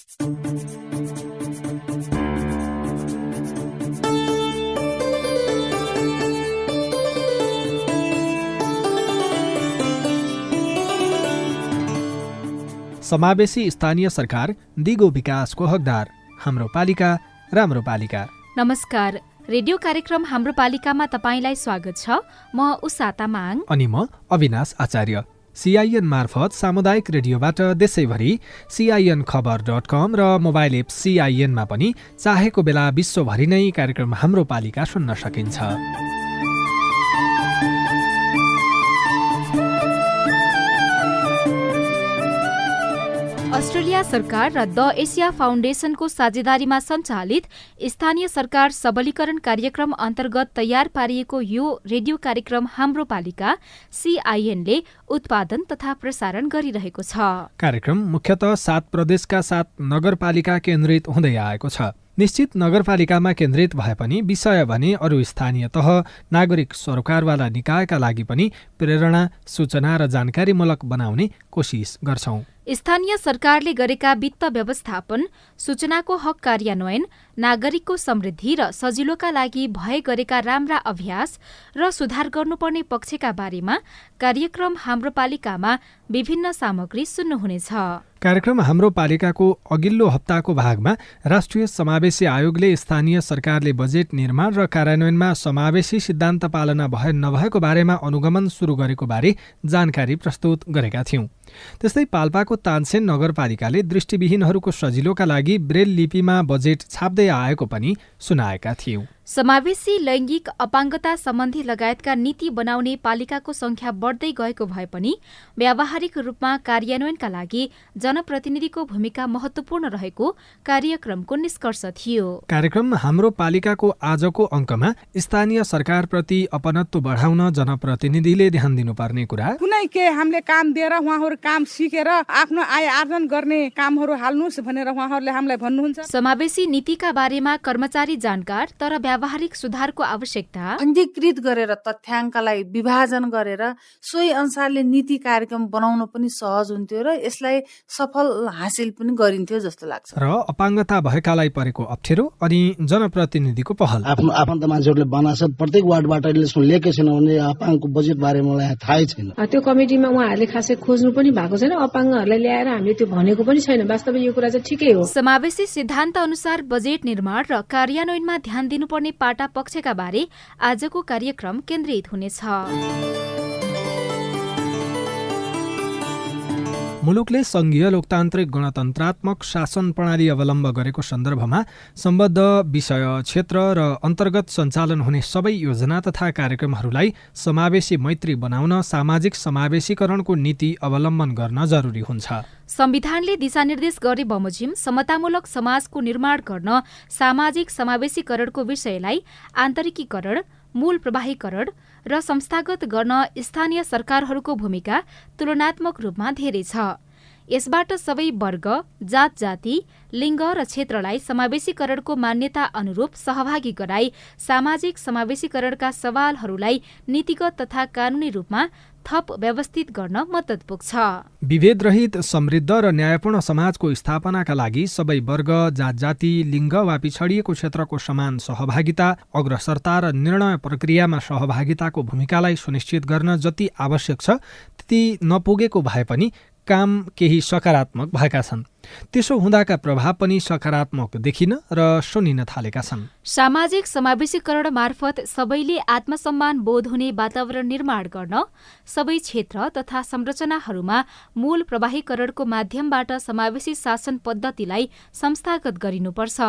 समावेशी स्थानीय सरकार दिगो विकासको हकदार। हाम्रो पालिका राम्रो पालिका। नमस्कार, रेडियो कार्यक्रम हाम्रो पालिकामा तपाईंलाई स्वागत छ। म उषा तामाङ अनि म अविनाश आचार्य। CIN मार्फत सामुदायिक रेडियोबाट देशैभरि CINखबर.com र मोबाइल एप CIN मा पनि चाहेको बेला विश्वभरि नै कार्यक्रम हाम्रो पालिका सुन्न सकिन्छ। अस्ट्रेलिया सरकार र द एसिया फाउन्डेसनको साझेदारीमा सञ्चालित स्थानीय सरकार सबलीकरण कार्यक्रम अन्तर्गत तयार पारिएको यो रेडियो कार्यक्रम हाम्रो पालिका CIN ले उत्पादन तथा प्रसारण गरिरहेको छ। कार्यक्रम मुख्यतः 7 प्रदेशका 7 नगरपालिका केन्द्रित हुँदै आएको छ। निश्चित नगरपालिकामा केन्द्रित भए पनि विषय भने अरू स्थानीय तह, नागरिक सरोकारवाला निकायका लागि पनि प्रेरणा, सूचना र जानकारीमूलक बनाउने कोसिस गर्छौं। स्थानीय सरकारले गरेका वित्त व्यवस्थापन, सूचनाको हक कार्यान्वयन, नागरिकको समृद्धि र सजिलोका लागि भए गरेका राम्रा अभ्यास र सुधार गर्नुपर्ने पक्षका बारेमा कार्यक्रम हाम्रो पालिकामा विभिन्न सामग्री सुन्नुहुनेछ। कार्यक्रम हाम्रो पालिकाको अघिल्लो हप्ताको भागमा राष्ट्रिय समावेशी आयोगले स्थानीय सरकारले बजेट निर्माण र कार्यान्वयनमा समावेशी सिद्धान्त पालना भए नभएको बारेमा अनुगमन सुरु गरेको बारे जानकारी प्रस्तुत गरेका थियौं। त्यस्तै पाल्पाको तानसेन नगरपालिकाले दृष्टिविहीनहरूको सजिलोका लागि ब्रेल लिपिमा बजेट छाप्दै आएको पनि सुनाएका थियौं। समावेशी लैङ्गिक अपाङ्गता सम्बन्धी लगायतका नीति बनाउने पालिकाको संख्या बढ्दै गएको भए पनि व्यावहारिक रूपमा कार्यान्वयनका लागि जनप्रतिनिधिको भूमिका महत्वपूर्ण रहेको कार्यक्रमको निष्कर्ष थियो। कार्यक्रम हाम्रो पालिकाको आजको अङ्कमा स्थानीय सरकारप्रति अपनत्व बढाउन जनप्रतिनिधिले ध्यान दिनुपर्ने कुरा, कुनै के हामीले काम दिएर उहाँहरू काम सिकेर आफ्नो आय आर्जन गर्ने कामहरू हाल्नुहोस् भनेर उहाँहरूले हामीलाई भन्नुहुन्छ। समावेशी नीतिका बारेमा कर्मचारी जानकार तर व्यावहारिक सुधारको आवश्यकता, अङ्गीकृत गरेर तथ्याङ्कलाई विभाजन गरेर सोही अनुसारले नीति कार्यक्रम बनाउन पनि सहज हुन्थ्यो र यसलाई सफल हासिल पनि गरिन्थ्यो जस्तो लाग्छ। र अपाङ्गता भएकालाई परेको अप्ठ्यारो अनि जनप्रतिनिधिको पहल। आफ्नो आफन्त मान्छेहरूले बनाछ, प्रत्येक वार्डबाट लिएकै छैन भने अपाङ्गको बजेट बारे मलाई थाहै छैन। त्यो कमिटीमा उहाँहरूले खासै खोज्नु पनि भएको छैन, अपाङ्गहरूलाई ल्याएर हामीले त्यो भनेको पनि छैन। वास्तवमा यो कुरा चाहिँ ठिकै हो। समावेशी सिद्धान्त अनुसार बजेट निर्माण र कार्यान्वयनमा ध्यान दिनुपर्ने पाटा पक्षका बारे आजको कार्यक्रम केन्द्रित हुनेछ। मुलुकले संघीय लोकतान्त्रिक गणतन्त्रात्मक शासन प्रणाली अवलम्ब गरेको सन्दर्भमा सम्बद्ध विषय, क्षेत्र र अन्तर्गत सञ्चालन हुने सबै योजना तथा कार्यक्रमहरूलाई समावेशी मैत्री बनाउन सामाजिक समावेशीकरणको नीति अवलम्बन गर्न जरुरी हुन्छ। संविधानले दिशानिर्देश गरे बमोजिम समतामूलक समाजको निर्माण गर्न सामाजिक समावेशीकरणको विषयलाई आन्तरिकीकरण, मूल प्रवाहीकरण र संस्थागत गर्न स्थानीय सरकारहरूको भूमिका तुलनात्मक रूपमा धेरै छ। यसबाट सबै वर्ग, जात जाति, लिङ्ग र क्षेत्रलाई समावेशीकरणको मान्यता अनुरूप सहभागी गराई सामाजिक समावेशीकरणका सवालहरूलाई नीतिगत तथा कानूनी रूपमा थप व्यवस्थित गर्न मद्दत पुग्छ। विभेदरहित, समृद्ध र न्यायपूर्ण समाजको स्थापनाका लागि सबै वर्ग, जात जाति, लिङ्ग वा पिछडिएको क्षेत्रको समान सहभागिता, अग्रसरता र निर्णय प्रक्रियामा सहभागिताको भूमिकालाई सुनिश्चित गर्न जति आवश्यक छ त्यति नपुगेको भए पनि काम केही सकारात्मक भएका छन्। त्यसो हुँदाका प्रभाव पनि सकारात्मक देखिन र सुनिन थालेका छन्। सामाजिक समावेशीकरण मार्फत सबैले आत्मसम्मान बोध हुने वातावरण निर्माण गर्न सबै क्षेत्र तथा संरचनाहरूमा मूल प्रवाहीकरणको माध्यमबाट समावेशी शासन पद्धतिलाई संस्थागत गरिनुपर्छ।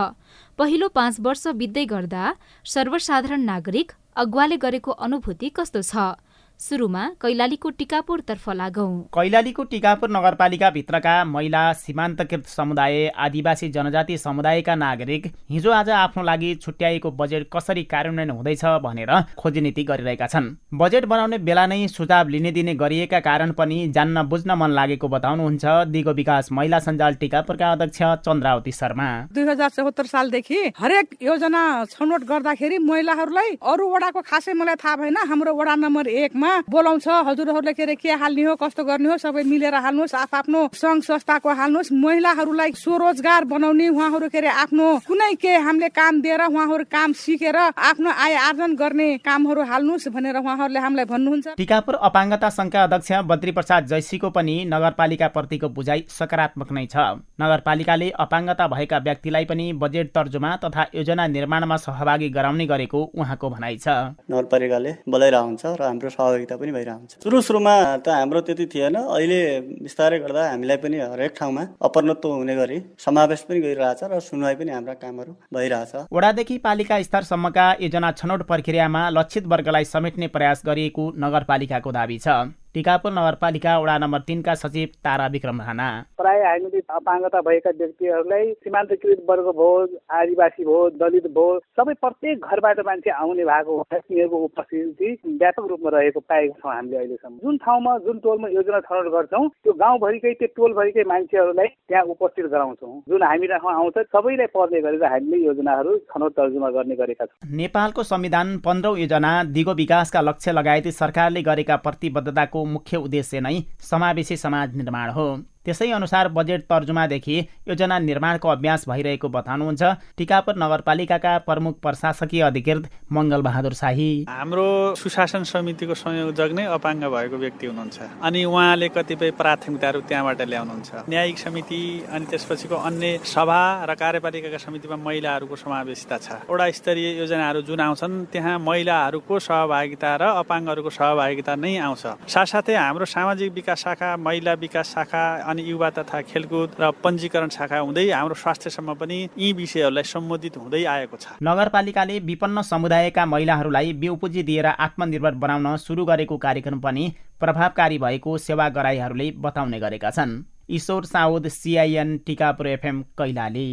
पहिलो 5 वर्ष बित्दै गर्दा सर्वसाधारण नागरिक अगुवाले गरेको अनुभूति कस्तो छ? सुरुमा कैलालीको टिकापुरतर्फ लागौं। कैलालीको टिकापुर नगरपालिकाभित्रका महिला, सीमान्तकृत समुदाय, आदिवासी जनजाति समुदायका नागरिक हिजो आज आफ्नो लागि छुट्याएको बजेट कसरी कार्यान्वयन हुँदैछ भनेर खोजीनीति गरिरहेका छन्। बजेट बनाउने बेला नै सुझाव लिने दिने गरिएका कारण पनि जान्न बुझ्न मन लागेको बताउनुहुन्छ दिगो विकास महिला सञ्जाल टिकापुरका अध्यक्ष चन्द्रावती शर्मा। 2074 सालदेखि हरेक योजना छनौट गर्दाखेरि महिलाहरूलाई अरू वडाको खासै मलाई थाहा भएन, हाम्रो वडा नम्बर 1 ठाउँमा बोलाउँछ, हजुरहरूले के हाल्ने हो, कस्तो गर्ने हो, सबै मिलेर हाल्नुहोस्, आफ्नो संघ संस्थाको हाल्नुहोस्। महिलाहरूलाई स्वरोजगार बनाउने, उहाँहरू आफ्नो कुनै हामीले काम दिएर उहाँहरू काम सिकेर आफ्नो आय आर्जन गर्ने कामहरू हाल्नुहोस् भनेर उहाँहरूले हामीलाई भन्नुहुन्छ। टिकापुर अपाङ्गता संघका अध्यक्ष बद्री प्रसाद जैसीको पनि नगरपालिका प्रतिको बुझाइ सकारात्मक नै छ। नगरपालिकाले अपाङ्गता भएका व्यक्तिलाई पनि बजेट तर्जुमा तथा योजना निर्माणमा सहभागी गराउने गरेको उहाँको भनाइ छ। नगरपालिकाले बोलाइरहेको हुन्छ र हाम्रो सहभागिता पनि भइरहेको हुन्छ। सुरुमा त हाम्रो त्यति थिएन, अहिले बिस्तारै गर्दा हामीलाई पनि हरेक ठाउँमा अपरत्व हुने गरी समावेश पनि गरिरहेछ र सुनवाई पनि हाम्रा कामहरू भइरहेछ। वडादेखि पालिका स्तरसम्मका योजना छनौट प्रक्रियामा लक्षित वर्गलाई समेट्ने प्रयास गरिएको नगरपालिकाको दाबी छ। टिकापुर नगरपालिका वडा नम्बर 3 का सचिव तारा विक्रम राणा, प्राय हामीले अपाङ्गता भएका व्यक्तिहरूलाई सीमान्तकृत वर्ग भोज, आदिवासी भोज, दलित भोज सबै प्रत्येक घरबाट मान्छे आउने भएको हुँदा तिनीहरूको उपस्थिति व्यापक रूपमा रहेको पाएका छौँ हामीले अहिलेसम्म। जुन ठाउँमा जुन टोलमा योजना छनौट गर्छौँ त्यो गाउँभरिकै त्यो टोलभरिकै मान्छेहरूलाई त्यहाँ उपस्थित गराउँछौँ। जुन हामीसँग आउँछ सबैलाई पर्ने गरेर हामीले योजनाहरू छनौट तर्जुमा गर्ने गरेका छौँ। नेपालको संविधान 15औं योजना दिगो विकासका लक्ष्य लगायत सरकारले गरेका प्रतिबद्धताको मुख्य उद्देश्य नै समावेशी समाज निर्माण हो। त्यसै अनुसार बजेट तर्जुमादेखि योजना निर्माणको अभ्यास भइरहेको बताउनुहुन्छ टिकापुर नगरपालिकाका प्रमुख प्रशासकीय अधिकृत मङ्गल बहादुर शाही। हाम्रो सुशासन समितिको संयोजक नै अपाङ्ग भएको व्यक्ति हुनुहुन्छ अनि उहाँले कतिपय प्राथमिकताहरू त्यहाँबाट ल्याउनुहुन्छ। न्यायिक समिति अनि त्यसपछिको अन्य सभा र कार्यपालिकाका समितिमा महिलाहरूको समावेशिता छ। वडा स्तरीय योजनाहरू जुन आउँछन् त्यहाँ महिलाहरूको सहभागिता र अपाङ्गहरूको सहभागिता नै आउँछ। साथसाथै हाम्रो सामाजिक विकास शाखा, महिला विकास शाखा अनि युवा तथा खेलकुद र पञ्जीकरण शाखा हुँदै हाम्रो स्वास्थ्यसम्म पनि यी विषयहरूलाई सम्बोधित हुँदै आएको छ। नगरपालिकाले विपन्न समुदायका महिलाहरूलाई बिउ पुँजी दिएर आत्मनिर्भर बनाउन सुरु गरेको कार्यक्रम पनि प्रभावकारी भएको सेवा गराईहरूले बताउने गरेका छन्। Ishwar Saud, CIN Tikapur FM Kailali.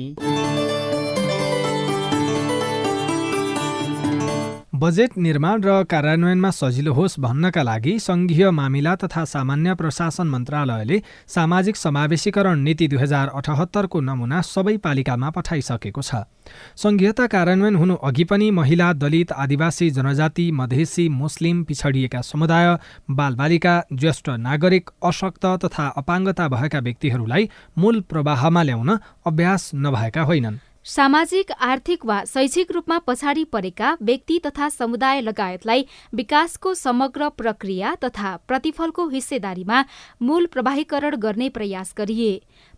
Budget निर्माण र कार्यान्वयनमा सजिलो होस् भन्नका लागि सङ्घीय मामिला तथा सामान्य प्रशासन मन्त्रालयले सामाजिक समावेशीकरण नीति 2078 को नमुना सबै पालिकामा पठाइसकेको छ। सङ्घीयता कार्यान्वयन हुनु अघि पनि महिला, दलित, आदिवासी जनजाति, मधेसी, मुस्लिम, पिछडिएका समुदाय, बालबालिका, ज्येष्ठ नागरिक, अशक्त तथा अपाङ्गता भएका व्यक्तिहरूलाई मूल प्रवाहमा ल्याउन अभ्यास नभएका होइनन्। सामाजिक, आर्थिक वा शैक्षिक रूपमा पछाडि परेका व्यक्ति तथा समुदाय लगायतलाई विकासको समग्र प्रक्रिया तथा प्रतिफलको हिस्सेदारीमा मूल प्रवाहीकरण गर्ने प्रयास गरिए।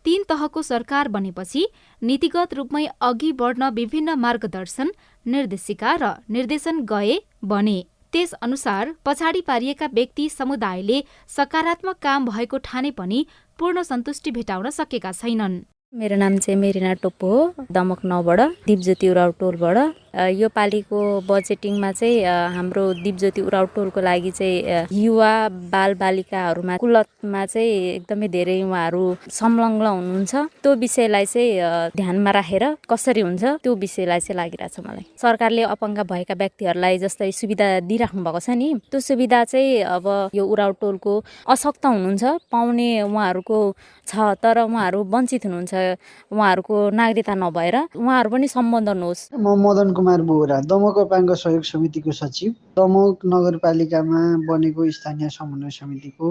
3 तहको सरकार बनेपछि नीतिगत रूपमै अघि बढ्न विभिन्न मार्गदर्शन, निर्देशिका र निर्देशन बने। त्यस अनुसार पछाडि पारिएका व्यक्ति समुदायले सकारात्मक काम भएको ठाने पनि पूर्ण सन्तुष्टि भेटाउन सकेका छैनन्। मेरो नाम चाहिँ मेरिना टोप्पो हो, दमक 9 बाट, दिपज्योति उराव टोलबाट। यो पालिको बजेटिङमा चाहिँ हाम्रो दिपज्योति उराव टोलको लागि चाहिँ युवा बालबालिकाहरूमा कुलतमा चाहिँ एकदमै धेरै उहाँहरू संलग्न हुनुहुन्छ। त्यो विषयलाई चाहिँ ध्यानमा राखेर कसरी हुन्छ त्यो विषयलाई चाहिँ लागिरहेछ मलाई। सरकारले अपाङ्ग भएका व्यक्तिहरूलाई जस्तै सुविधा दिइराख्नु भएको छ नि, त्यो सुविधा चाहिँ अब यो उराव टोलको अशक्त हुनुहुन्छ पाउने उहाँहरूको छ, तर उहाँहरू वञ्चित हुनुहुन्छ। उहाँहरूको नागरिकता नभएर उहाँहरू पनि सम्बोधन होस्। म मदन कुमार बोहरा, दमक अपाङ्ग सहयोग समितिको सचिव, दमक नगरपालिकामा बनेको स्थानीय समन्वय समितिको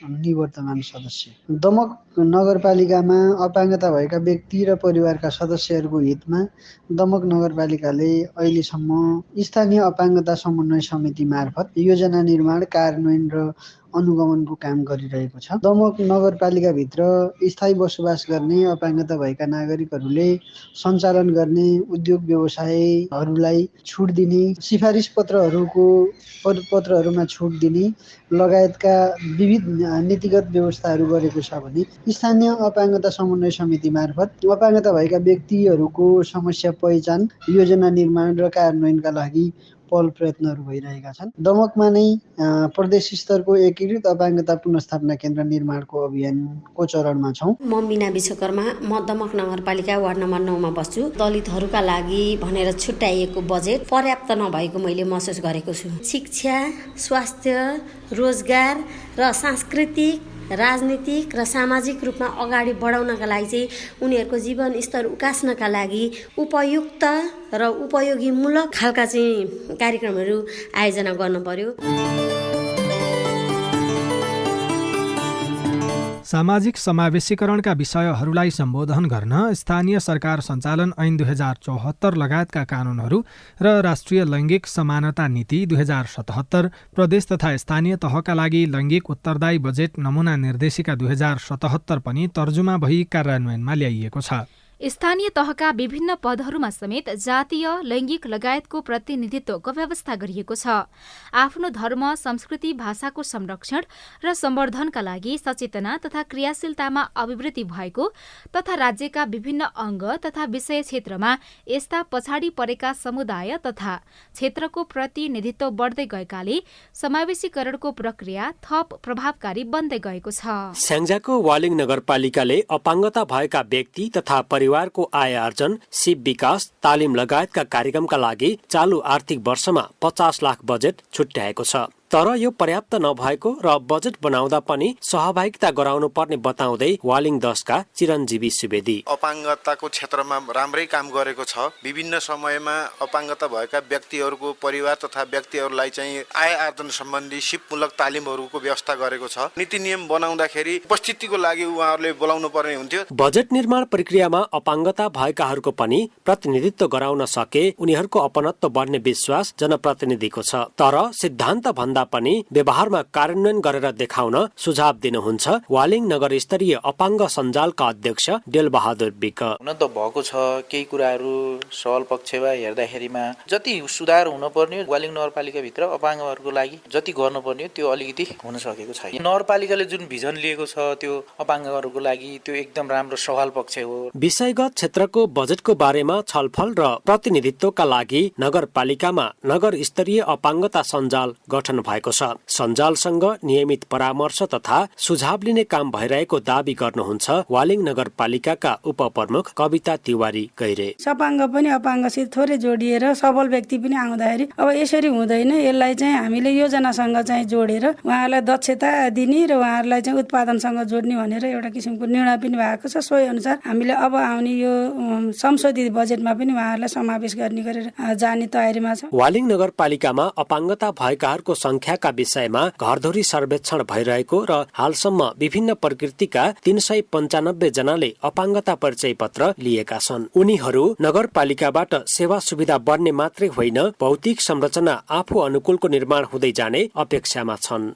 निवर्तमान सदस्य। दमक नगरपालिकामा अपाङ्गता भएका व्यक्ति र परिवारका सदस्यहरूको हितमा दमक नगरपालिकाले अहिलेसम्म स्थानीय अपाङ्गता समन्वय समिति मार्फत योजना निर्माण, कार्यान्वयन र अनुगमनको काम गरिरहेको छ। दमक नगरपालिकाभित्र स्थायी बसोबास गर्ने अपाङ्गता भएका नागरिकहरूले सञ्चालन गर्ने उद्योग व्यवसायहरूलाई छुट दिने, सिफारिस पत्रहरूमा छुट दिने लगायतका विविध नीतिगत व्यवस्थाहरू गरेको छ भने स्थानीय अपाङ्गता समन्वय समिति मार्फत अपाङ्गता भएका व्यक्तिहरूको समस्या पहिचान, योजना निर्माण र कार्यान्वयनका लागि पहल प्रयत्नहरू भइरहेका छन्। दमकमा नै प्रदेश स्तरको एकीकृत अपाङ्गता पुनर्स्थापना केन्द्र निर्माणको अभियानको चरणमा छौँ। म मीना विश्वकर्मा, म दमक नगरपालिका वार्ड नम्बर 9 मा बस्छु। दलितहरूका लागि भनेर छुट्याइएको बजेट पर्याप्त नभएको मैले महसुस गरेको छु। शिक्षा, स्वास्थ्य, रोजगार र सांस्कृतिक, राजनीतिक र सामाजिक रूपमा अगाडि बढाउनका लागि चाहिँ उनीहरूको जीवन स्तर उकास्नका लागि उपयुक्त र उपयोगीमूलक खालका चाहिँ कार्यक्रमहरू आयोजना गर्न पर्यो। सामाजिक समावेशीकरणका विषयहरूलाई सम्बोधन गर्न स्थानीय सरकार सञ्चालन ऐन 2074 लगायतका कानूनहरू र राष्ट्रिय लैङ्गिक समानता नीति 2077, प्रदेश तथा स्थानीय तहका लागि लैङ्गिक उत्तरदायी बजेट नमुना निर्देशिका 2077 पनि तर्जुमा भई कार्यान्वयनमा ल्याइएको छ। स्थानीय तहका विभिन्न पदहरूमा समेत जातीय लैङ्गिक लगायतको प्रतिनिधित्वको व्यवस्था गरिएको छ। आफ्नो धर्म, संस्कृति, भाषाको संरक्षण र सम्वर्धनका लागि सचेतना तथा क्रियाशीलतामा अभिवृद्धि भएको तथा राज्यका विभिन्न अङ्ग तथा विषय क्षेत्रमा यस्ता पछाडि परेका समुदाय तथा क्षेत्रको प्रतिनिधित्व बढ्दै गएकाले समावेशीकरणको प्रक्रिया थप प्रभावकारी बन्दै गएको छ। स्याङ्जाको वालिङ नगरपालिकाले अपाङ्गता भएका व्यक्ति तथा परिवारको आय आर्जन, सिप विकास, तालिम लगायतका कार्यक्रमका लागि चालु आर्थिक वर्षमा 50 लाख बजेट छुट्याएको छ। तर यो पर्याप्त नभएको र बजेट बनाउँदा पनि सहभागिता गराउनु पर्ने बताउँदै वालिङ 10 का चिरञ्जीवी सुवेदी, अपाङ्गताको क्षेत्रमा राम्रै काम गरेको छ। विभिन्न समयमा अपाङ्गता भएका व्यक्तिहरूको परिवार तथा व्यक्तिहरूलाई चाहिँ आय आर्जन सम्बन्धी सिपमूलक तालिमहरूको व्यवस्था गरेको छ। नीति नियम बनाउँदाखेरि उपस्थितिको लागि उहाँहरूले बोलाउनु पर्ने हुन्थ्यो। बजेट निर्माण प्रक्रियामा अपाङ्गता भएकाहरूको पनि प्रतिनिधित्व गराउन सके उनीहरूको अपनत्व बढ्ने विश्वास जनप्रतिनिधिको छ। तर सिद्धान्त भन्दा पनि व्यवहारमा कार्यान्वयन गरेर देखाउन सुझाव दिनुहुन्छ वालिङ नगर स्तरीय अपाङ्ग सञ्जालका अध्यक्ष डेलबहादुर विक। हुन त भएको छ केही कुराहरू सवाल पक्षमा हेर्दाखेरिमा जति सुधार हुनुपर्ने वालिङ नगरपालिका भित्र अपाङ्गहरूको लागि जति गर्नुपर्ने त्यो अलिकति हुन सकेको छैन। नगरपालिकाले जुन भिजन लिएको छ त्यो अपाङ्गहरूको लागि त्यो एकदम राम्रो सवाल पक्ष हो। विषयगत क्षेत्रको बजेटको बारेमा छलफल र प्रतिनिधित्वका लागि नगरपालिकामा नगर स्तरीय अपाङ्गता सञ्जाल गठन भएको छ। सञ्जालसँग नियमित परामर्श तथा सुझाव लिने काम भइरहेको दावी गर्नुहुन्छ वालिङ नगरपालिकाका उपप्रमुख कविता तिवारी गैरे। सपाङ्ग पनि अपाङ्गसित थोरै जोडिएर सबल व्यक्ति पनि आउँदाखेरि अब यसरी हुँदैन, यसलाई चाहिँ हामीले योजनासँग चाहिँ जोडेर उहाँहरूलाई दक्षता दिने र उहाँहरूलाई चाहिँ उत्पादनसँग जोड्ने भनेर एउटा किसिमको निर्णय पनि भएको छ। सोही अनुसार हामीले अब आउने यो संशोधित बजेटमा पनि उहाँहरूलाई समावेश गर्ने गरेर जाने तयारीमा छ। वालिङ नगरपालिकामा अपाङ्गता भएकाहरूको संख्याका विषयमा घरधुरी सर्वेक्षण भइरहेको र हालसम्म विभिन्न प्रकृतिका 395 जनाले अपाङ्गता परिचय पत्र लिएका छन्। उनीहरू नगरपालिकाबाट सेवा सुविधा बढ्ने मात्रै होइन, भौतिक संरचना आफू अनुकूलको निर्माण हुँदै जाने अपेक्षामा छन्।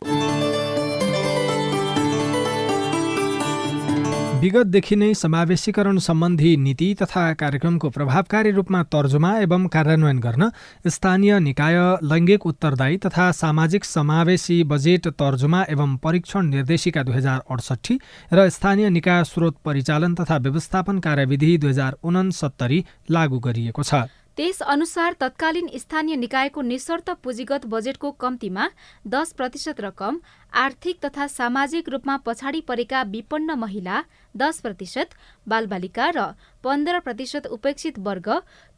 विगतदेखि नै समावेशीकरण सम्बन्धी नीति तथा कार्यक्रमको प्रभावकारी रूपमा तर्जुमा एवं कार्यान्वयन गर्न स्थानीय निकाय लैङ्गिक उत्तरदायी तथा सामाजिक समावेशी बजेट तर्जुमा एवं परीक्षण निर्देशिका 2068 र स्थानीय निकाय स्रोत परिचालन तथा व्यवस्थापन कार्यविधि 2069 लागू गरिएको छ। त्यस अनुसार तत्कालीन स्थानीय निकायको निशर्त पुँजीगत बजेटको कम्तीमा 10% रकम आर्थिक तथा सामाजिक रूपमा पछाडि परेका विपन्न महिला, 10% बालबालिका र 15% उपेक्षित वर्ग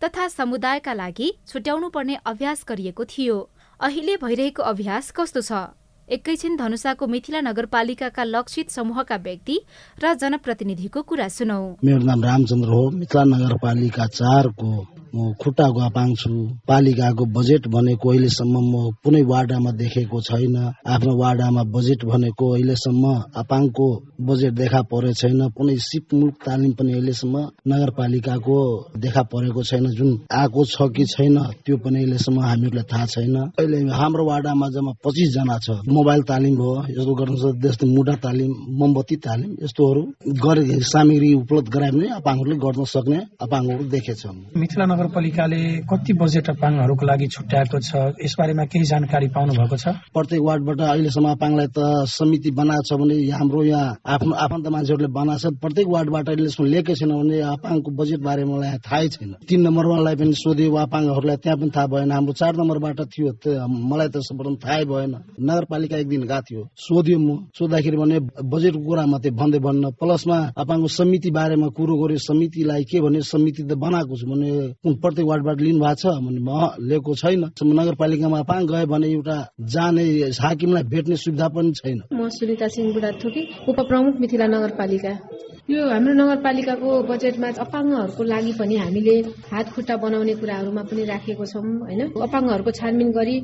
तथा समुदायका लागि छुट्याउनु पर्ने अभ्यास गरिएको थियो। अहिले भइरहेको अभ्यास कस्तो छ? एकैछिन धनुषाको मिथिला नगरपालिकाका लक्षित समूहका व्यक्ति र जनप्रतिनिधिको कुरा सुनौ। मेरो नाम रामचन्द्र हो। मिथिला नगरपालिका 4 को म खुट्टाको अपाङ छु। पालिकाको बजेट भनेको अहिलेसम्म म कुनै वार्डमा देखेको छैन। आफ्नो वार्डमा बजेट भनेको अहिलेसम्म अपाङको बजेट देखा परेको छैन। कुनै सिपमूलक तालिम पनि अहिलेसम्म नगरपालिकाको देखा परेको छैन। जुन आएको छ कि छैन त्यो पनि अहिलेसम्म हामीहरूलाई थाहा छैन। अहिले हाम्रो वार्डमा जम्मा 25 जना छ। मोबाइल तालिम हो, यस्तो गर्नु जस्तै मुढा तालिम, मोमबत्ती तालिम यस्तोहरू गरे सामग्री उपलब्ध गराए पनि अपाङहरूले गर्न सक्ने अपाङहरू देखेछौँ। मिथिला नगरपालिकाले कति बजेट अपाङहरूको लागि छुट्याएको छ, यसबारेमा केही जानकारी पाउनु भएको छ? प्रत्येक वार्डबाट अहिलेसम्म अपाङलाई त समिति बनाएको छ भने हाम्रो यहाँ आफ्नो आफन्त मान्छेहरूले बनाएको छ। प्रत्येक वार्डबाट अहिलेसम्म लिएकै छैन भने अपाङको बजेट बारे मलाई थाहै छैन। 3 नम्बरवालालाई पनि सोध्यो, अपाङहरूलाई त्यहाँ पनि थाहा भएन। हाम्रो 4 नम्बरबाट थियो, मलाई त सर्वप्रथम थाहै भएन। नगरपालिका एक दिन गएको थियो, सोध्यो। म सोद्धाखेरि भने बजेटको कुरा मात्रै भन्दै भन्न, प्लसमा अपाङको समिति बारेमा कुरो गर्यो। समितिलाई के भने समिति त बनाएको छु भने प्रत्येक वार्डबाट लिनु भएको छ भने म लिएको छैन। नगरपालिकामा अपाङ गए भने एउटा जाने हाकिमलाई भेट्ने सुविधा पनि छैन। म सुनिता सिंह बुढाथोकी, उपप्रमुख मिथिला नगरपालिका। यो हाम्रो नगरपालिकाको बजेटमा अपाङ्गहरूको लागि पनि हामीले हात खुट्टा बनाउने कुराहरूमा पनि राखेको छौँ हैन। अपाङ्गहरूको छानबिन गरी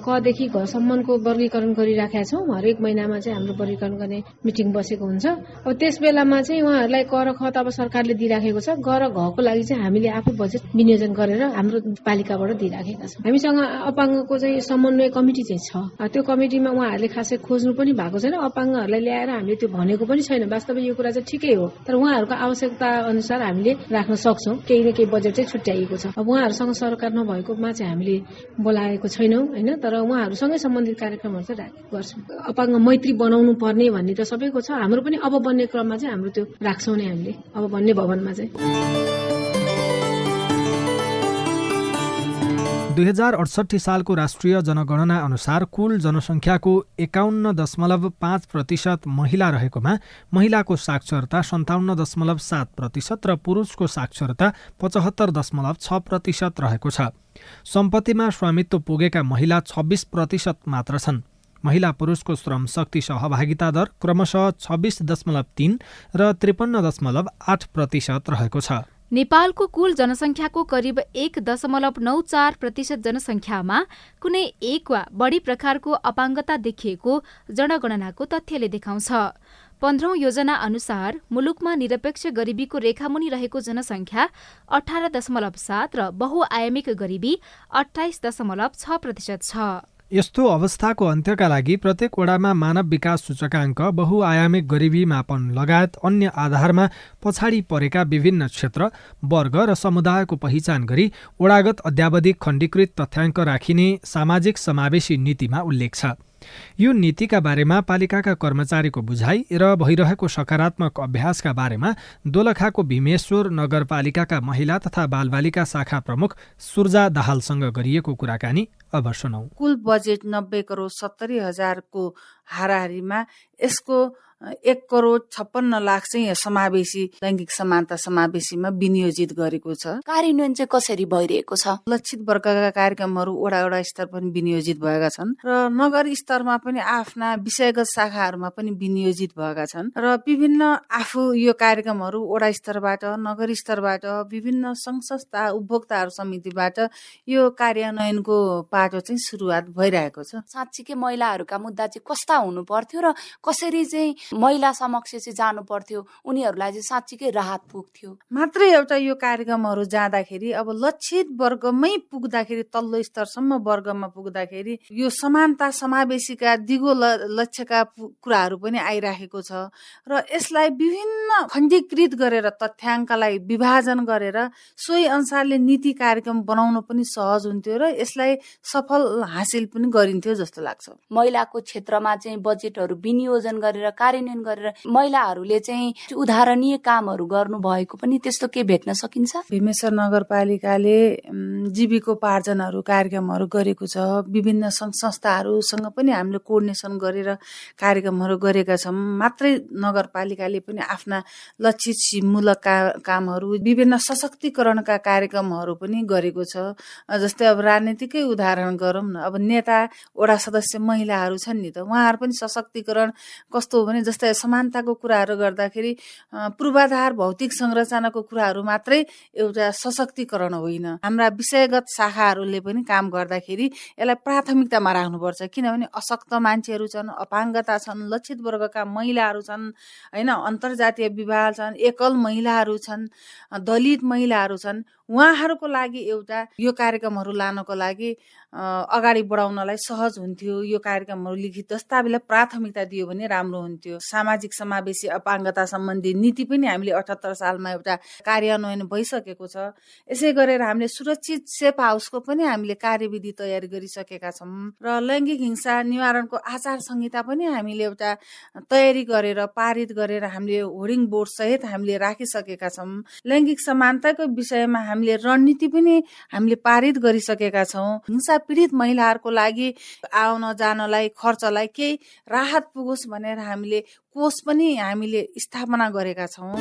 कदेखि घरसम्मको वर्गीकरण गरिराखेका छौँ। हरेक महिनामा चाहिँ हाम्रो वर्गीकरण गर्ने मिटिङ बसेको हुन्छ। अब त्यस बेलामा चाहिँ उहाँहरूलाई कर खत अब सरकारले दिइराखेको छ। गर घको लागि चाहिँ हामीले आफै बजेट विनियोजन गरेर हाम्रो पालिकाबाट दिइराखेका छौँ। हामीसँग अपाङ्गको चाहिँ समन्वय कमिटी चाहिँ छ। त्यो कमिटीमा उहाँहरूले खासै खोज्नु पनि भएको छैन। अपाङ्गहरूलाई ल्याएर हामीले त्यो भनेको पनि छैन। वास्तवमा यो कुरा चाहिँ ठिकै हो, तर उहाँहरूको आवश्यकता अनुसार हामीले राख्न सक्छौँ। केही न केही बजेट चाहिँ छुट्याइएको छ। अब उहाँहरूसँग सरकार नभएकोमा चाहिँ हामीले बोलाएको छैनौँ हैन, तर उहाँहरूसँगै सम्बन्धित कार्यक्रमहरू चाहिँ गर्छौँ। अपाङ्ग मैत्री बनाउनु पर्ने भन्ने त सबैको छ। हाम्रो पनि अब बन्ने क्रममा चाहिँ हाम्रो त्यो राख्छौँ नै हामीले अब बन्ने भवनमा चाहिँ। 2068 सालको राष्ट्रिय जनगणना अनुसार कुल जनसङ्ख्याको 51.5% महिला रहेकोमा महिलाको साक्षरता 57.7% र पुरुषको साक्षरता 75.6% रहेको छ। सम्पत्तिमा स्वामित्व पुगेका महिला 26% मात्र छन्। महिला पुरुषको श्रम शक्ति सहभागिता दर क्रमशः 26.3 र 53.8% रहेको छ। नेपालको कुल जनसङ्ख्याको करिब 1.94% जनसङ्ख्यामा कुनै एक वा बढी प्रकारको अपाङ्गता देखिएको जनगणनाको तथ्यले देखाउँछ। 15औं योजना अनुसार मुलुकमा निरपेक्ष गरिबीको रेखामुनि रहेको जनसङ्ख्या 18.7 र बहुआयामिक गरिबी 28.6% छ। यस्तो अवस्थाको अन्त्यका लागि प्रत्येक वडामा मानव विकास सूचकाङ्क, बहुआयामिक गरिबी मापन लगायत अन्य आधारमा पछाडि परेका विभिन्न क्षेत्र, वर्ग र समुदायको पहिचान गरी वडागत अद्यावधिक खण्डीकृत तथ्याङ्क राखिने सामाजिक समावेशी नीतिमा उल्लेख छ। यो नीतिका बारेमा पालिकाका कर्मचारीको बुझाइ र भइरहेको सकारात्मक अभ्यासका बारेमा दोलखाको भीमेश्वर नगरपालिकाका महिला तथा बालबालिका शाखा प्रमुख सुर्जा दाहालसँग गरिएको कुराकानी अब सुनौ। कुल बजेट 90,70,000 को हाराहारीमा यसको 1,56,00,000 चाहिँ समावेशी लैङ्गिक समानता समावेशीमा विनियोजित गरेको छ। कार्यान्वयन चाहिँ कसरी भइरहेको छ? लक्षित वर्गका कार्यक्रमहरू वडा स्तर पनि विनियोजित भएका छन् र नगर स्तरमा पनि आफ्ना विषयगत शाखाहरूमा पनि विनियोजित भएका छन् र विभिन्न आफू यो कार्यक्रमहरू वडा स्तरबाट, नगर स्तरबाट, विभिन्न सङ्घ संस्था, उपभोक्ताहरू समितिबाट यो कार्यान्वयनको पाटो चाहिँ सुरुवात भइरहेको छ। साँच्चीकै महिलाहरूका मुद्दा चाहिँ कस्ता हुनु पर्थ्यो र कसरी चाहिँ महिला समक्ष चाहिँ जानु पर्थ्यो, उनीहरूलाई चाहिँ साँच्चीकै राहत पुग्थ्यो? मात्रै एउटा यो कार्यक्रमहरू जाँदाखेरि अब लक्षित वर्गमै पुग्दाखेरि, तल्लो स्तरसम्म वर्गमा पुग्दाखेरि यो समानता समावेशीका दिगो लक्ष्यका कुराहरू पनि आइराखेको छ र यसलाई विभिन्न खण्डीकृत गरेर तथ्याङ्कलाई विभाजन गरेर सोही अनुसारले नीति कार्यक्रम बनाउन पनि सहज हुन्थ्यो र यसलाई सफल हासिल पनि गरिन्थ्यो जस्तो लाग्छ। महिलाको क्षेत्रमा चाहिँ बजेटहरू विनियोजन गरेर कार्यान्वयन गरेर महिलाहरूले चाहिँ उदाहरणीय कामहरू गर्नु भएको पनि त्यस्तो के भेट्न सकिन्छ? भीमेश्वर नगरपालिकाले जीविकोपार्जनहरू कार्यक्रमहरू गरेको छ। विभिन्न सङ्घ संस्थाहरूसँग पनि हामीले कोअर्डिनेसन गरेर कार्यक्रमहरू गरेका छौँ। मात्रै नगरपालिकाले पनि आफ्ना लक्षित सिपमूलक कामहरू, विभिन्न सशक्तिकरणका कार्यक्रमहरू पनि गरेको छ। जस्तै अब राजनीतिकै उदाहरण गरौँ न, अब नेता, वडा सदस्य महिलाहरू छन् नि त, उहाँहरू पनि सशक्तिकरण कस्तो हो भने जस्तै समानताको कुराहरू गर्दाखेरि पूर्वाधार भौतिक संरचनाको कुराहरू मात्रै एउटा सशक्तिकरण होइन। हाम्रा विषयगत शाखाहरूले पनि काम गर्दाखेरि यसलाई प्राथमिकतामा राख्नुपर्छ। किनभने अशक्त मान्छेहरू छन्, अपाङ्गता छन्, लक्षित वर्गका महिलाहरू छन् होइन, अन्तर्जातीय विवाह छन्, एकल महिलाहरू छन्, दलित महिलाहरू छन्। उहाँहरूको लागि एउटा यो कार्यक्रमहरू लानको लागि अगाडि बढाउनलाई सहज हुन्थ्यो। यो कार्यक्रमहरू लिखित दस्तावेजलाई प्राथमिकता दियो भने राम्रो हुन्थ्यो। सामाजिक समावेशी अपाङ्गता सम्बन्धी नीति पनि हामीले 78 सालमा एउटा कार्यान्वयन भइसकेको छ। यसै गरेर हामीले सुरक्षित सेफ हाउसको पनि हामीले कार्यविधि तयारी गरिसकेका छौँ र लैङ्गिक हिंसा निवारणको आचार संहिता पनि हामीले एउटा तयारी गरेर पारित गरेर हामीले होर्डिङ बोर्ड सहित हामीले राखिसकेका छौँ। लैङ्गिक समानताको विषयमा हामीले रणनीति पनि हामीले पारित गरिसकेका छौँ। हिंसा पीडित महिलाहरूको लागि आउन जानलाई, खर्चलाई केही राहत पुगोस् भनेर हामीले कोष पनि हामीले स्थापना गरेका छौँ।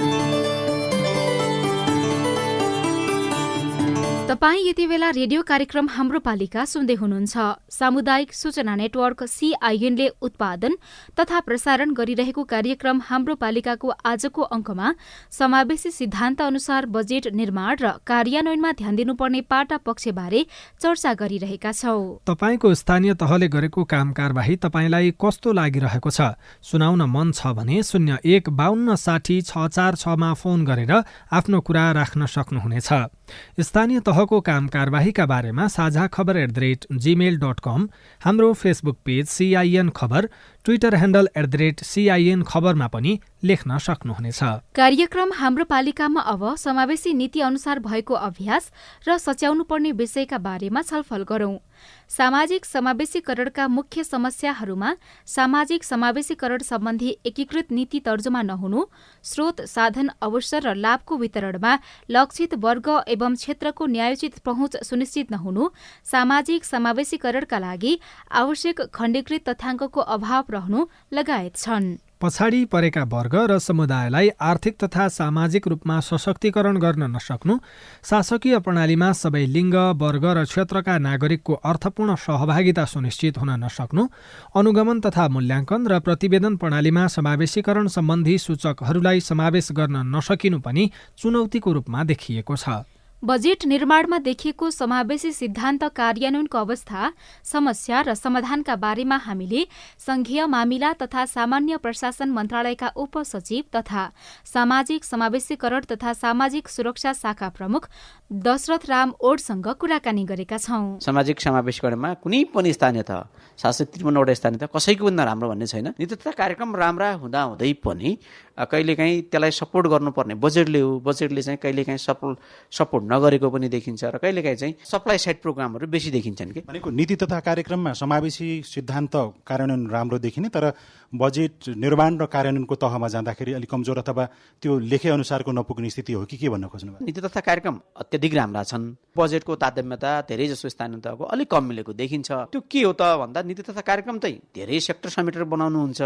तपाईँ यति बेला रेडियो कार्यक्रम हाम्रो पालिका सुन्दै हुनुहुन्छ। सामुदायिक सूचना नेटवर्क CIN-ले उत्पादन तथा प्रसारण गरिरहेको कार्यक्रम हाम्रो पालिकाको आजको अङ्कमा समावेशी सिद्धान्त अनुसार बजेट निर्माण र कार्यान्वयनमा ध्यान दिनुपर्ने पाटा पक्षबारे चर्चा गरिरहेका छौं। तपाईको स्थानीय तहले गरेको काम कारबाही तपाईलाई कस्तो लागिरहेको छ? सुनाउन मन छ भने 01 52 60 646 मा फोन गरेर आफ्नो कुरा राख्न सक्नुहुनेछ। स्थानीय तहको काम कारबाहीका बारेमा साझा खबर @gmail.com, हाम्रो फेसबुक पेज CIN खबर, ट्विटर ह्यान्डल @CIN खबरमा पनि लेख्न सक्नुहुनेछ। कार्यक्रम हाम्रो पालिकामा अब समावेशी नीति अनुसार भएको अभ्यास र सच्याउनुपर्ने विषयका बारेमा छलफल गरौं। सामाजिक समावेशीकरणका मुख्य समस्याहरूमा सामाजिक समावेशीकरण सम्बन्धी एकीकृत नीति तर्जुमा नहुनु, स्रोत साधन अवसर र लाभको वितरणमा लक्षित वर्ग एवं क्षेत्रको न्यायोचित पहुँच सुनिश्चित नहुनु, सामाजिक समावेशीकरणका लागि आवश्यक खण्डीकृत तथ्याङ्कको अभाव रहनु लगायत छन्। पछाडि परेका वर्ग र समुदायलाई आर्थिक तथा सामाजिक रूपमा सशक्तिकरण गर्न नसक्नु, शासकीय प्रणालीमा सबै लिङ्ग, वर्ग र क्षेत्रका नागरिकको अर्थपूर्ण सहभागिता सुनिश्चित हुन नसक्नु, अनुगमन तथा मूल्याङ्कन र प्रतिवेदन प्रणालीमा समावेशीकरण सम्बन्धी सूचकहरूलाई समावेश गर्न नसकिनु पनि चुनौतीको रूपमा देखिएको छ। बजेट निर्माणमा देखिएको समावेशी सिद्धान्त कार्यान्वयनको अवस्था, समस्या र समाधानका बारेमा हामीले संघीय मामिला तथा सामान्य प्रशासन मन्त्रालयका उपसचिव तथा सामाजिक समावेशीकरण तथा सामाजिक सुरक्षा शाखा प्रमुख दशरथ राम ओडसँग कुराकानी गरेका छौं। सामाजिक समावेशीकरणमा कुनै पनि स्थानीय तह, 753वटा स्थानीय तह कसैको पनि नराम्रो भन्ने छैन। नीतिगत कार्यक्रम राम्रा हुँदा हुँदै पनि कहिलेकाहीँ त्यसलाई सपोर्ट गर्नुपर्ने बजेटले हो। बजेटले चाहिँ कहिलेकाहीँ सपोर्ट नगरेको पनि देखिन्छ र कहिलेकाहीँ चाहिँ सप्लाई साइड प्रोग्रामहरू बेसी देखिन्छन् कि भनेको नीति तथा कार्यक्रममा समावेशी सिद्धान्त कार्यान्वयन राम्रो देखिने, तर बजेट निर्माण र कार्यान्वयनको तहमा जाँदाखेरि अलिक कमजोर अथवा त्यो लेखे अनुसारको नपुग्ने स्थिति हो कि के भन्न खोज्नुभयो? नीति तथा कार्यक्रम अत्याधिक राम्रा छन्। बजेटको तारतम्यता धेरै जसो स्थानीय तहको अलिक कम मिलेको देखिन्छ। त्यो के हो त भन्दा नीति तथा कार्यक्रम चाहिँ धेरै सेक्टर समेटेर बनाउनुहुन्छ,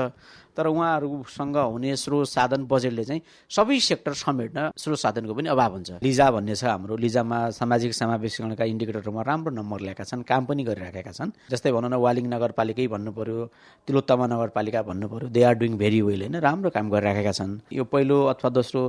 तर उहाँहरूसँग हुने स्रोत साधन बजेटले चाहिँ सबै सेक्टर समेट्न स्रोत साधनको पनि अभाव हुन्छ। लिजा भन्ने छ हाम्रो, लिजामा सामाजिक समावेशीकरणका इन्डिकेटरमा राम्रो नम्बर ल्याएका छन्, काम पनि गरिराखेका छन्। जस्तै भनौँ न वालिङ नगरपालिकै भन्नु पर्यो, तिलोत्तमा नगरपालिका भन्नु पर्यो, they are doing very well होइन, राम्रो काम गरिराखेका छन्। यो पहिलो अथवा दोस्रो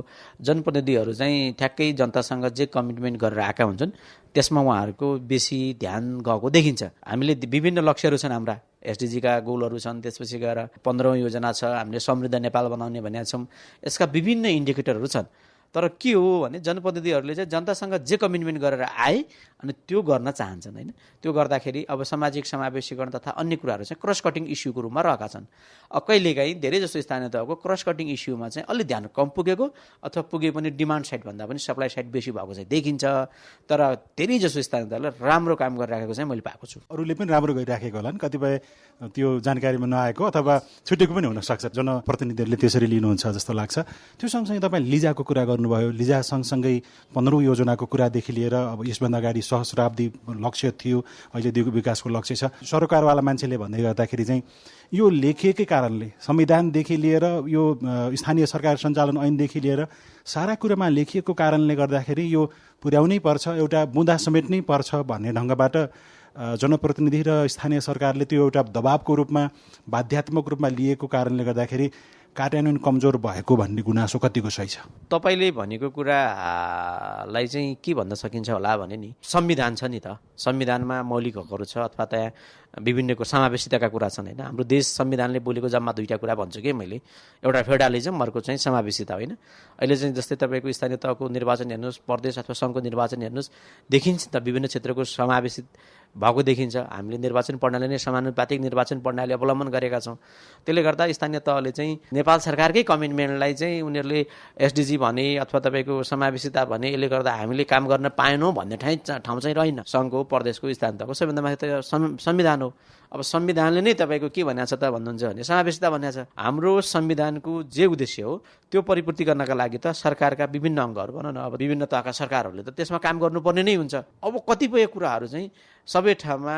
जनप्रतिनिधिहरू चाहिँ ठ्याक्कै जनतासँग जे कमिटमेन्ट गरेर आएका हुन्छन् त्यसमा उहाँहरूको बेसी ध्यान गएको देखिन्छ। हामीले विभिन्न लक्ष्यहरू छन्, हाम्रा SDG का गोलहरू छन्, त्यसपछि गएर 15औं योजना छ, हामीले समृद्ध नेपाल बनाउने भनेका छौँ। यसका विभिन्न इन्डिकेटरहरू छन्, तर के हो भने जनप्रतिनिधिहरूले चाहिँ जनतासँग जे कमिटमेन्ट गरेर आए अनि त्यो गर्न चाहन्छन् होइन। त्यो गर्दाखेरि अब सामाजिक समावेशीकरण तथा अन्य कुराहरू चाहिँ क्रस कटिङ इस्युको रूपमा रहेका छन्। कहिलेकाहीँ धेरै जसो स्थानीय तहको क्रस कटिङ इस्युमा चाहिँ अलि ध्यान कम पुगेको अथवा पुगे पनि डिमान्ड साइड भन्दा पनि सप्लाई साइड बेसी भएको चाहिँ देखिन्छ। तर धेरै जसो स्थानीय तहले राम्रो काम गरिराखेको चाहिँ मैले पाएको छु। अरूले पनि राम्रो गरिराखेको होलान्, कतिपय त्यो जानकारीमा नआएको अथवा छुटेको पनि हुनसक्छ। जनप्रतिनिधिहरूले त्यसरी लिनुहुन्छ जस्तो लाग्छ। त्यो सँगसँगै तपाईँ लिजाको कुरा गर्नुभयो, लिजा सँगसँगै 15औं योजनाको कुरादेखि लिएर अब यसभन्दा अगाडि सहस्राब्दी लक्ष्य थियो, अहिले दिगो विकासको लक्ष्य छ। सरोकारवाला मान्छेले भन्दै गर्दाखेरि चाहिँ यो लेखिएकै कारणले संविधानदेखि लिएर यो स्थानीय सरकार सञ्चालन ऐनदेखि लिएर सारा कुरामा लेखिएको कारणले गर्दाखेरि यो पुर्याउनै पर्छ, एउटा बुँदा समेट्नै पर्छ भन्ने ढङ्गबाट जनप्रतिनिधि र स्थानीय सरकारले त्यो एउटा दबावको रूपमा बाध्यात्मक रूपमा लिएको कारणले गर्दाखेरि कार्यान्वयन कमजोर भएको भन्ने गुनासो कतिको सही छ? तपाईँले भनेको कुरालाई चाहिँ के भन्न सकिन्छ होला भने नि, संविधान छ नि त, संविधानमा मौलिक हकहरू छ अथवा त्यहाँ विभिन्नको समावेशिताका कुरा छन् होइन। हाम्रो देश संविधानले बोलेको जम्मा दुईवटा कुरा भन्छु कि मैले, एउटा फेडरलिजम, अर्को चाहिँ समावेशिता होइन। अहिले चाहिँ जस्तै तपाईँको स्थानीय तहको निर्वाचन हेर्नुहोस्, प्रदेश अथवा सङ्घको निर्वाचन हेर्नुहोस्, देखिन्छ त विभिन्न क्षेत्रको समावेशित भएको देखिन्छ। हामीले निर्वाचन प्रणाली नै समानुपातिक निर्वाचन प्रणाली अवलम्बन गरेका छौँ। त्यसले गर्दा स्थानीय तहले चाहिँ नेपाल सरकारकै कमिटमेन्टलाई चाहिँ उनीहरूले SDG भने अथवा तपाईँको समावेशिता भने यसले गर्दा हामीले काम गर्न पाएनौँ भन्ने ठाउँ चाहिँ रहेन। सङ्घको, प्रदेशको, स्थानीय तहको सबैभन्दा माथि त संविधान हो। अब संविधानले नै तपाईँको के भनेको छ त भन्नुहुन्छ भने समावेशिता भनेको छ। हाम्रो संविधानको जे उद्देश्य हो त्यो परिपूर्ति गर्नका लागि त सरकारका विभिन्न अङ्गहरू भनौँ न, अब विभिन्न तहका सरकारहरूले त त्यसमा काम गर्नुपर्ने नै हुन्छ। अब कतिपय कुराहरू चाहिँ सबै ठाउँमा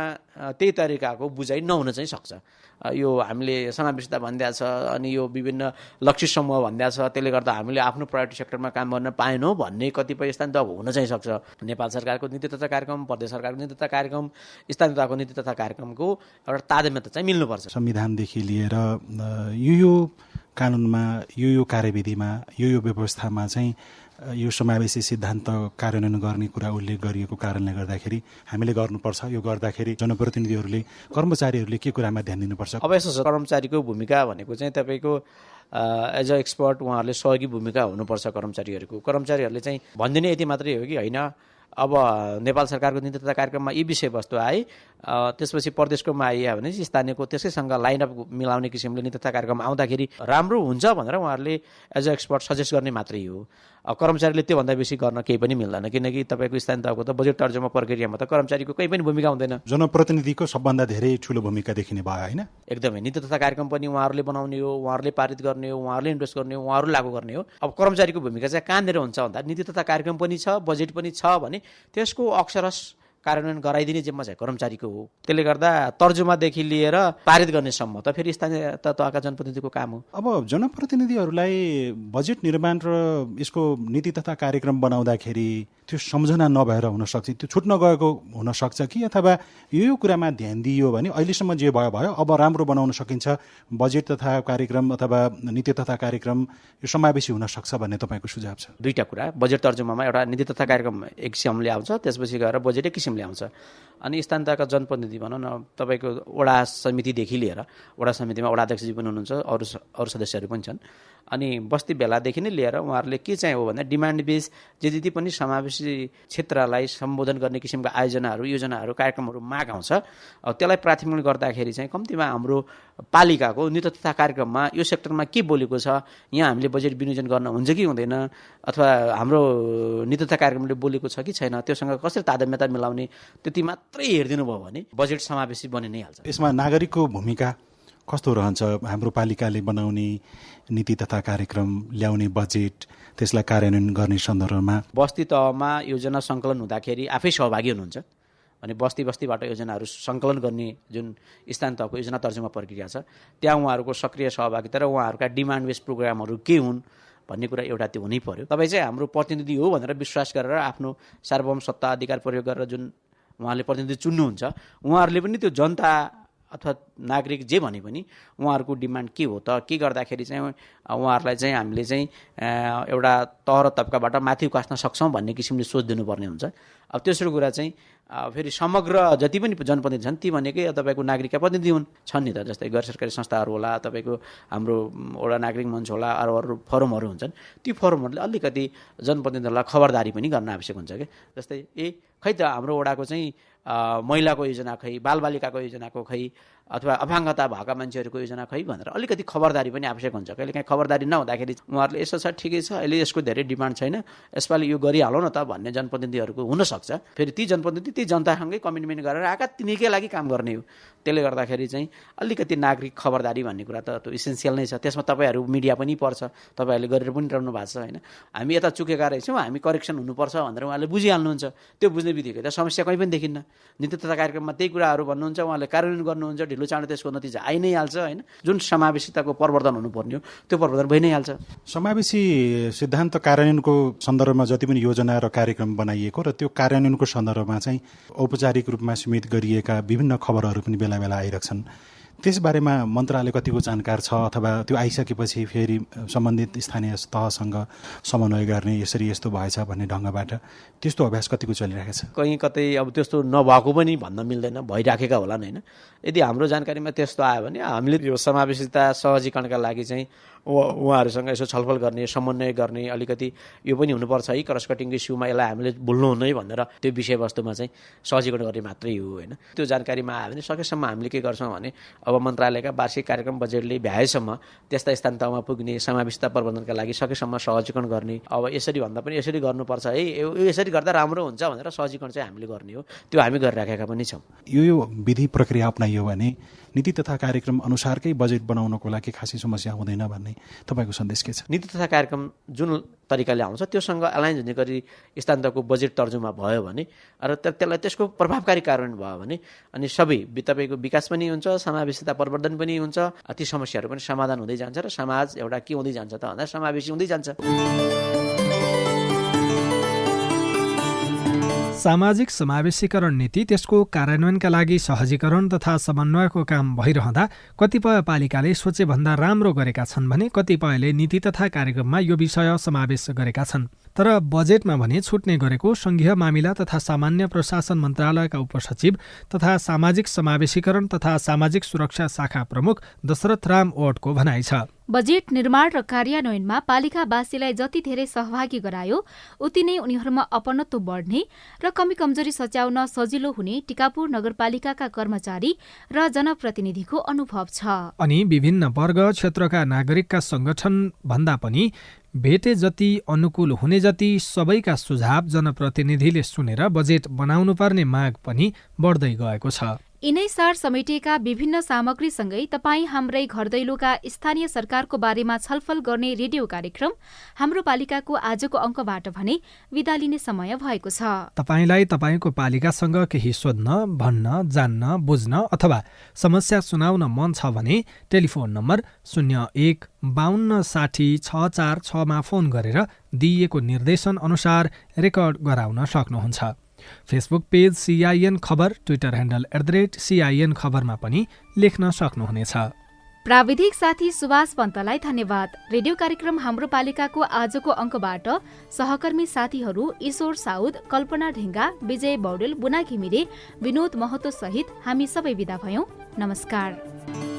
त्यही तरिकाको बुझाइ नहुन चाहिँ सक्छ। यो हामीले समावेशिता भनिदिएको छ अनि यो विभिन्न लक्षित समूह भनिदिएको छ, त्यसले गर्दा हामीले आफ्नो प्रायोरिटी सेक्टरमा काम गर्न पाएनौँ भन्ने कतिपय स्थान त हुन चाहिँ सक्छ। नेपाल सरकारको नीति तथा कार्यक्रम, प्रदेश सरकारको नीति तथा कार्यक्रम, स्थानीय तहको नीति तथा कार्यक्रमको एउटा तादात्म्यता चाहिँ मिल्नुपर्छ। संविधानदेखि लिएर यो कानुनमा, यो कार्यविधिमा, यो व्यवस्थामा चाहिँ यो समावेशी सिद्धान्त कार्यान्वयन गर्ने कुरा उल्लेख गरिएको कारणले गर्दाखेरि हामीले गर्नुपर्छ। यो गर्दाखेरि जनप्रतिनिधिहरूले, कर्मचारीहरूले के कुरामा ध्यान दिनुपर्छ? अब यसो छ, कर्मचारीको भूमिका भनेको चाहिँ तपाईँको एज अ एक्सपर्ट उहाँहरूले सहयोगी भूमिका हुनुपर्छ कर्मचारीहरूको। कर्मचारीहरूले चाहिँ भनिदिने यति मात्रै हो कि होइन, अब नेपाल सरकारको नीति तथा कार्यक्रममा यी विषयवस्तु आए, त्यसपछि प्रदेशकोमा आइयो भने स्थानीयको त्यसैसँग लाइनअप मिलाउने किसिमले नीति तथा कार्यक्रम आउँदाखेरि राम्रो हुन्छ भनेर उहाँहरूले एज अ एक्सपर्ट सजेस्ट गर्ने मात्रै हो। कर्मचारीले त्योभन्दा बेसी गर्न केही पनि मिल्दैन, किनकि तपाईँको स्थानीय तहको त बजेट तर्जुमा प्रक्रियामा त कर्मचारीको केही पनि भूमिका हुँदैन। जनप्रतिनिधिको सबभन्दा धेरै ठुलो भूमिका देखिने भयो होइन? एकदमै। नीति तथा कार्यक्रम पनि उहाँहरूले बनाउने हो, उहाँहरूले पारित गर्ने हो, उहाँहरूले इन्भेस्ट गर्ने हो, उहाँहरू लागू गर्ने हो। अब कर्मचारीको भूमिका चाहिँ कहाँनिर हुन्छ भन्दा नीति तथा कार्यक्रम पनि छ, बजेट पनि छ भने त्यसको अक्षरश कार्यान्वयन गराइदिने जिम्मा चाहिँ कर्मचारीको हो। त्यसले गर्दा तर्जुमादेखि लिएर पारित गर्नेसम्म त फेरि स्थानीय तहका जनप्रतिनिधिको काम हो। अब जनप्रतिनिधिहरूलाई बजेट निर्माण र यसको नीति तथा कार्यक्रम बनाउँदाखेरि त्यो सम्झना नभएर हुनसक्छ, त्यो छुट्न गएको हुनसक्छ कि अथवा यो कुरामा ध्यान दिइयो भने अहिलेसम्म जे भयो भयो, अब राम्रो बनाउन सकिन्छ, बजेट तथा कार्यक्रम अथवा नीति तथा कार्यक्रम यो समावेशी हुनसक्छ भन्ने तपाईँको सुझाव छ? दुईटा कुरा, बजेट तर्जुमामा एउटा नीति तथा कार्यक्रम एक किसिमले आउँछ, त्यसपछि गएर बजेट एक किसिमले आउँछ। अनि स्थानीय तहका जनप्रतिनिधि भनौँ न, तपाईँको वडा समितिदेखि लिएर, वडा समितिमा वडा अध्यक्षजी पनि हुनुहुन्छ, अरू सदस्यहरू पनि छन्। अनि बस्ती बेलादेखि नै लिएर उहाँहरूले के चाहिँ हो भन्दा डिमान्ड बेस जे जति पनि समावेशी क्षेत्रलाई सम्बोधन गर्ने किसिमका आयोजनाहरू, योजनाहरू, कार्यक्रमहरू माग आउँछ, त्यसलाई प्राथमिकता गर्दाखेरि चाहिँ कम्तीमा हाम्रो पालिकाको नीति तथा कार्यक्रममा यो सेक्टरमा के बोलेको छ, यहाँ हामीले बजेट विनियोजन गर्न हुन्छ कि हुँदैन, अथवा हाम्रो नीति तथा कार्यक्रमले बोलेको छ कि छैन, त्योसँग कसरी तादात्म्यता मिलाउने, त्यति मात्रै हेरिदिनु भयो भने बजेट समावेशी बनि नै हाल्छ। यसमा नागरिकको भूमिका कस्तो रहन्छ? हाम्रो पालिकाले बनाउने नीति तथा कार्यक्रम, ल्याउने बजेट, त्यसलाई कार्यान्वयन गर्ने सन्दर्भमा बस्ती तहमा योजना सङ्कलन हुँदाखेरि आफै सहभागी हुनुहुन्छ अनि बस्ती बस्तीबाट योजनाहरू सङ्कलन गर्ने जुन स्थानीय तहको योजना तर्जुमा प्रक्रिया छ, त्यहाँ उहाँहरूको सक्रिय सहभागिता र उहाँहरूका डिमान्ड बेस प्रोग्रामहरू के हुन् भन्ने कुरा एउटा त्यो हुनै पर्यो। तपाईँ चाहिँ हाम्रो प्रतिनिधि हो भनेर विश्वास गरेर आफ्नो सार्वभौम सत्ता अधिकार प्रयोग गरेर जुन उहाँले प्रतिनिधि चुन्नुहुन्छ, उहाँहरूले पनि त्यो जनता अथवा नागरिक जे भने पनि उहाँहरूको डिमान्ड के हो त, के गर्दाखेरि चाहिँ उहाँहरूलाई चाहिँ हामीले चाहिँ एउटा तह र तबकाबाट माथि उकास्न सक्छौँ भन्ने किसिमले सोच दिनुपर्ने हुन्छ। अब तेस्रो कुरा चाहिँ फेरि समग्र जति पनि जनप्रतिनिधि छन् ती भनेकै तपाईँको नागरिकका प्रतिनिधि छन् नि त, जस्तै गैर सरकारी संस्थाहरू होला, तपाईँको हाम्रो एउटा नागरिक मञ्च होला, अरू फोरमहरू हुन्छन्, ती फोरमहरूले अलिकति जनप्रतिनिधिहरूलाई खबरदारी पनि गर्न आवश्यक हुन्छ कि, जस्तै खै त हाम्रो वडाको चाहिँ महिलाको योजना खै, बालबालिकाको योजनाको खै, अथवा अपाङ्गता भएका मान्छेहरूको योजना खै भनेर अलिकति खबरदारी पनि आवश्यक हुन्छ। कहिलेकाहीँ खबरदारी नहुँदाखेरि उहाँहरूले यसो छ ठिकै छ, अहिले यसको धेरै डिमान्ड छैन, यसपालि यो गरिहालौँ न त भन्ने जनप्रतिनिधिहरूको हुनसक्छ। फेरि ती जनप्रतिनिधि ती जनतासँगै कमिटमेन्ट गरेर आएका तिनीकै लागि काम गर्ने हो। त्यसले गर्दाखेरि चाहिँ अलिकति नागरिक खबरदारी भन्ने कुरा त त्यो इसेन्सियल नै छ। त्यसमा तपाईँहरू मिडिया पनि पर्छ, तपाईँहरूले गरेर पनि रहनु भएको छ होइन। हामी यता चुकेका रहेछौँ, हामी करेक्सन हुनुपर्छ भनेर उहाँले बुझिहाल्नुहुन्छ। त्यो बुझ्ने बित्तिकै त समस्या कहीँ पनि देखिन्न। नीति तथा कार्यक्रममा त्यही कुराहरू भन्नुहुन्छ, उहाँले कार्यान्वयन गर्नुहुन्छ, ढिलो चाँडो त्यसको नतिजा आइ नै हाल्छ होइन। जुन समावेशिताको प्रवर्धन हुनुपर्ने हो त्यो प्रवर्धन भइ नै हाल्छ। समावेशी सिद्धान्त कार्यान्वयनको सन्दर्भमा जति पनि योजना र कार्यक्रम बनाइएको र त्यो कार्यान्वयनको सन्दर्भमा चाहिँ औपचारिक रूपमा सीमित गरिएका विभिन्न खबरहरू पनि बेला बेला आइरहेछन्। त्यसबारेमा मन्त्रालय कतिको जानकार छ, अथवा त्यो आइसकेपछि फेरि सम्बन्धित स्थानीय तहसँग समन्वय गर्ने, यसरी यस्तो भएछ भन्ने ढङ्गबाट त्यस्तो अभ्यास कतिको चलिरहेको छ? कहीँ कतै अब त्यस्तो नभएको पनि भन्न मिल्दैन, भइराखेका होलान् होइन। यदि हाम्रो जानकारीमा त्यस्तो आयो भने हामीले यो समावेशिता सहजीकरणका लागि चाहिँ उहाँहरूसँग यसो छलफल गर्ने, समन्वय गर्ने, अलिकति यो पनि हुनुपर्छ है, क्रस कटिङ इस्युमा यसलाई हामीले भुल्नु हुँदैन भनेर त्यो विषयवस्तुमा चाहिँ सहजीकरण गर्ने मात्रै हो होइन। त्यो जानकारीमा आयो भने सकेसम्म हामीले के गर्छौँ भने अब मन्त्रालयका वार्षिक कार्यक्रम बजेटले भ्याएसम्म त्यस्ता स्थान तहमा पुग्ने समावेशिता प्रबन्धनका लागि सकेसम्म सहजीकरण गर्ने, अब यसरी भन्दा पनि यसरी गर्नुपर्छ है, यसरी गर्दा राम्रो हुन्छ भनेर सहजीकरण चाहिँ हामीले गर्ने हो। त्यो हामी गरिराखेका पनि छौँ। यो विधि प्रक्रिया अपनाइयो भने नीति तथा कार्यक्रम अनुसारकै बजेट बनाउनको लागि खासै समस्या हुँदैन भन्ने चाहिँ तपाईँको सन्देश के छ? नीति तथा कार्यक्रम जुन तरिकाले आउँछ त्योसँग एलाइन्स हुने गरी स्थानीयको बजेट तर्जुमा भयो भने र त्यसलाई त्यसको प्रभावकारी कार्यान्वयन भयो भने अनि सबै तपाईँको विकास पनि हुन्छ, समावेशिता प्रवर्धन पनि हुन्छ, ती समस्याहरू पनि समाधान हुँदै जान्छ र समाज एउटा के हुँदै जान्छ त भन्दा समावेशी हुँदै जान्छ। सामाजिक समावेशीकरण नीति त्यसको कार्यान्वयनका लागि सहजीकरण तथा समन्वयको काम भइरहँदा कतिपय पालिकाले सोचेभन्दा राम्रो गरेका छन् भने कतिपयले नीति तथा कार्यक्रममा यो विषय समावेश गरेका छन्। तर बजेटमा भने छुट्ने गरेको संघीय मामिला तथा सामान्य प्रशासन मन्त्रालयका उपसचिव तथा सामाजिक समावेशीकरण तथा सामाजिक सुरक्षा शाखा प्रमुख दशरथ राम ओटको भनाइ छ। बजेट निर्माण र कार्यान्वयनमा पालिकावासीलाई जति धेरै सहभागी गरायो उति नै उनीहरूमा अपनत्व बढ्ने र कमी कमजोरी सच्याउन सजिलो हुने टिकापुर नगरपालिकाका कर्मचारी र जनप्रतिनिधिको अनुभव छ। अनि विभिन्न वर्ग क्षेत्रका नागरिकका संगठन भन्दा पनि भेटे जति अनुकूल हुने जति सबैका सुझाव जनप्रतिनिधिले सुनेर बजेट बनाउनुपर्ने माग पनि बढ्दै गएको छ। यिनै सार समेटिएका विभिन्न सामग्रीसँगै तपाईँ हाम्रै घर दैलोका स्थानीय सरकारको बारेमा छलफल गर्ने रेडियो कार्यक्रम हाम्रो पालिकाको आजको अङ्कबाट भने विदा लिने समय भएको छ। तपाईलाई तपाईको पालिकासँग केही सोध्न, भन्न, जान्न, बुझ्न अथवा समस्या सुनाउन मन छ भने टेलिफोन नम्बर 01 52 60 646 मा फोन गरेर दिइएको निर्देशन अनुसार रेकर्ड गराउन सक्नुहुन्छ। फेसबुक पेज CIN खबर, ट्विटर ह्यान्डल @CIN खबरमा पनि लेख्न सक्नुहुनेछ। प्राविधिक साथी सुभाष पन्तलाई धन्यवाद। रेडियो कार्यक्रम हाम्रो पालिकाको आजको अङ्कबाट सहकर्मी साथीहरू ईश्वर साउद, कल्पना ढेङ्गा, विजय बौडेल, बुना घिमिरे, विनोद महतो सहित हामी सबै विदा भयौं। नमस्कार।